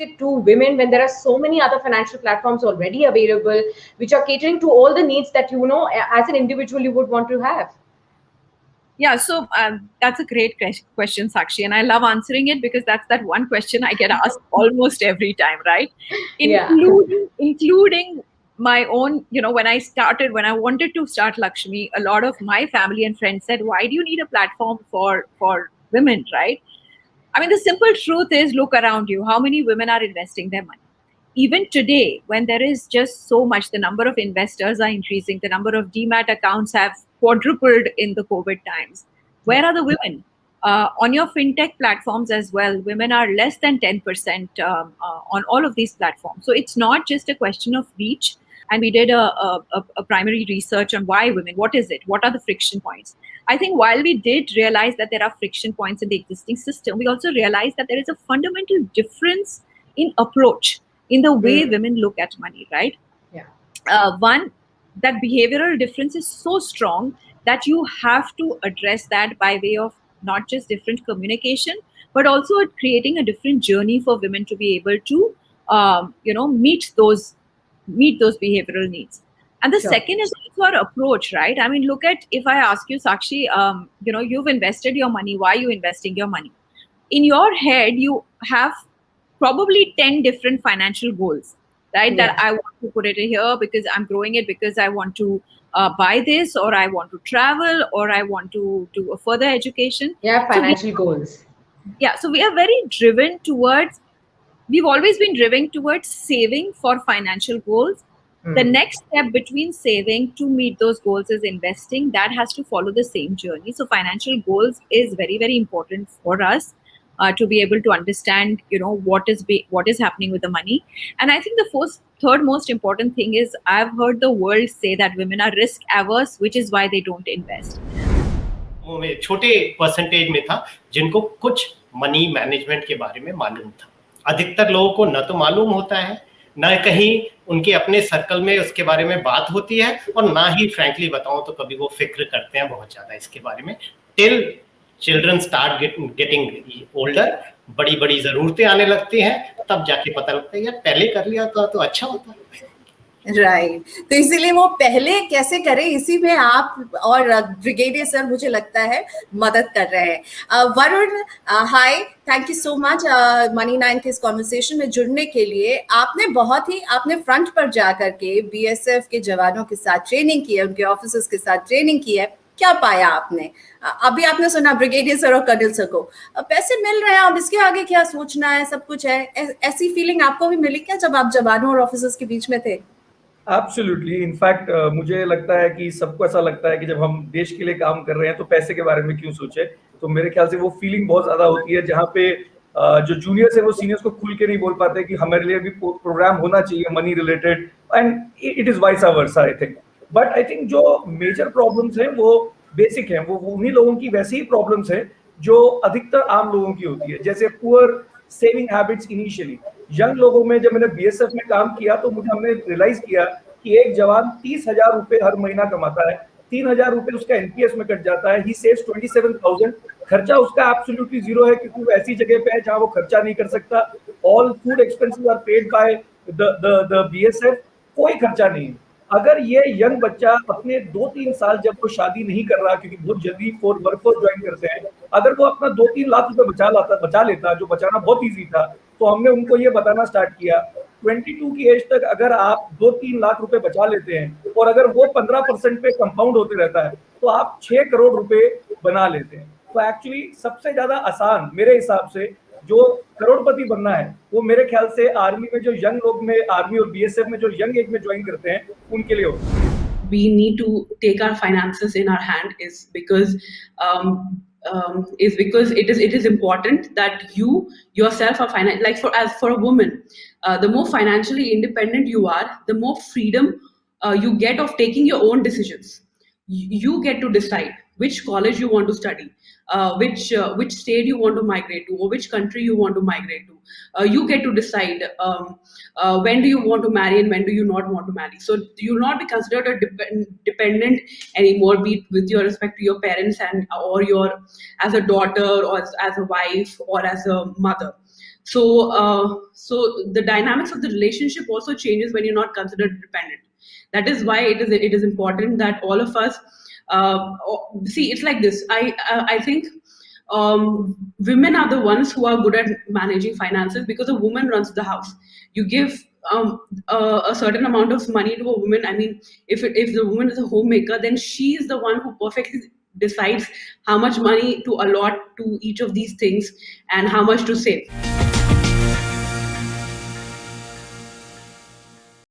it to women when there are so many other financial platforms already available, which are catering to all the needs that, as an individual you would want to have? Yeah, so that's a great question, Sakshi, and I love answering it because that's that one question I get asked almost every time, right? Yeah. Including my own, when I wanted to start Lakshmi, a lot of my family and friends said, "Why do you need a platform for women?" Right? I mean, the simple truth is, look around you. How many women are investing their money? Even today, when there is just so much, the number of investors are increasing, the number of demat accounts have quadrupled in the COVID times. Where are the women? On your fintech platforms as well, women are less than 10% on all of these platforms. So it's not just a question of reach. And we did a primary research on why women, what is it? What are the friction points? I think while we did realize that there are friction points in the existing system, we also realized that there is a fundamental difference in approach in the way women look at money, right? Yeah. One, that behavioral difference is so strong that you have to address that by way of not just different communication, but also creating a different journey for women to be able to, meet those behavioral needs. And the second is also our approach, right? I mean, look at, if I ask you, Sakshi, you've invested your money. Why are you investing your money? In your head, you have probably 10 different financial goals, right? Yeah. That I want to put it here because I'm growing it because I want to buy this, or I want to travel, or I want to do a further education. Yeah, financial goals. Yeah, so we are very driven towards, we've always been driven towards saving for financial goals. The next step between saving to meet those goals is investing. That has to follow the same journey. So financial goals is very, very important for us to be able to understand, what is happening with the money. And I think the third most important thing is, I've heard the world say that women are risk averse, which is why they don't invest. में छोटे percentage में था जिनको कुछ money management के बारे में मालूम था। अधिकतर लोगों को न तो मालूम होता है, न कहीं उनके अपने सर्कल में उसके बारे में बात होती है, और ना ही फ्रैंकली बताऊं तो कभी वो फिक्र करते हैं बहुत ज्यादा इसके बारे में। Till children start getting older, बड़ी बड़ी जरूरतें आने लगती हैं, तब जाके पता लगता है यार पहले कर लिया तो अच्छा होता है। राइट तो इसीलिए वो पहले कैसे करें, इसी में आप और ब्रिगेडियर सर मुझे लगता है मदद कर रहे हैं। Varun, hi, thank you so much Money 9 के इस कॉन्वर्सेशन में जुड़ने के लिए। आपने फ्रंट पर जा करके बीएसएफ के जवानों के साथ ट्रेनिंग की है, उनके ऑफिसर्स के साथ ट्रेनिंग की है। क्या पाया आपने? अभी आपने सुना ब्रिगेडियर सर और कर्नल सर को, पैसे मिल रहे हैं, अब इसके आगे क्या सोचना है, सब कुछ है। ऐसी फीलिंग आपको भी मिली क्या जब आप जवानों और ऑफिसर्स के बीच में थे? एब्सोल्युटली। इनफैक्ट मुझे लगता है कि सबको ऐसा लगता है कि जब हम देश के लिए काम कर रहे हैं तो पैसे के बारे में क्यों सोचे। तो मेरे ख्याल से वो फीलिंग बहुत ज्यादा होती है जहाँ पे जो जूनियर्स है वो सीनियर्स को खुल के नहीं बोल पाते कि हमारे लिए भी प्रोग्राम होना चाहिए money related, and it is vice versa I think. But I think जो मेजर प्रॉब्लम्स हैं वो बेसिक हैं, वो उन्हीं लोगों की वैसी ही प्रॉब्लम्स हैं जो अधिकतर आम लोगों की होती है, जैसे poor saving habits initially. Young लोगों में जब मैंने बीएसएफ में काम किया तो हमने रियलाइज किया कि एक जवान 30,000 रुपए हर महीना कमाता है, 3,000 रुपए उसका एनपीएस में कट जाता है, ही सेव्स 27,000। खर्चा उसका एब्सोल्युटली जीरो है क्योंकि वो ऐसी जगह पे है जहां वो खर्चा नहीं कर सकता। All food expenses are paid by the BSF, कोई खर्चा नहीं है। अगर ये यंग बच्चा अपने 2-3 साल जब वो शादी नहीं कर रहा क्योंकि बहुत जल्दी वर्कफोर्स ज्वाइन करते हैं, अगर वो अपना 2-3 लाख रुपए बचा लेता, जो बचाना बहुत ईजी था, तो हमने उनको ये बताना स्टार्ट किया 22 की एज तक अगर आप 2-3 लाख रुपए बचा लेते हैं और अगर वो 15% पे कंपाउंड होते रहता है तो आप 6 करोड़ रुपए बना लेते हैं। तो एक्चुअली सबसे ज्यादा आसान मेरे हिसाब से जो करोड़पति बनना है वो मेरे ख्याल से आर्मी में जो यंग लोग में आर्मी और बीएसएफ में जो यंग एज में ज्वाइन करते हैं उनके लिए होता है। We need to take our finances in our hand is because it is important that you yourself are like for a woman, the more financially independent you are, the more freedom you get of taking your own decisions. You get to decide which college you want to study, which state you want to migrate to, or which country you want to migrate to. You get to decide when do you want to marry and when do you not want to marry. So you'll not be considered a dependent anymore, be it with your respect to your parents and or your as a daughter or as a wife or as a mother. So the dynamics of the relationship also changes when you're not considered dependent. That is why it is important that all of us see. It's like this. I think women are the ones who are good at managing finances because a woman runs the house. You give a certain amount of money to a woman. I mean, if the woman is a homemaker, then she is the one who perfectly decides how much money to allot to each of these things and how much to save.